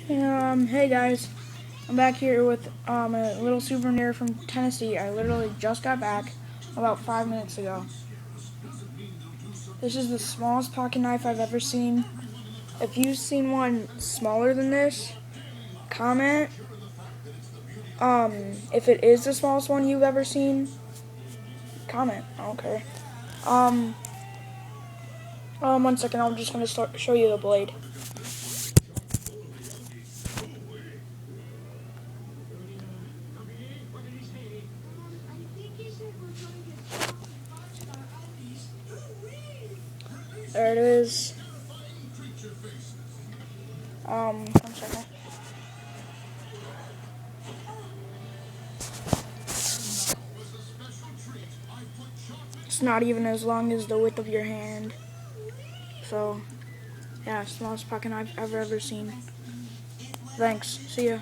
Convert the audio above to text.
Hey guys, I'm back here with a little souvenir from Tennessee. I literally just got back about 5 minutes ago. This is the smallest pocket knife I've ever seen. If you've seen one smaller than this, comment. If it is the smallest one you've ever seen, comment. Okay. Um, 1 second. I'm just gonna show you the blade. There it is. 1 second. It's not even as long as the width of your hand. So, yeah, smallest pocket knife I've ever seen. Thanks. See ya.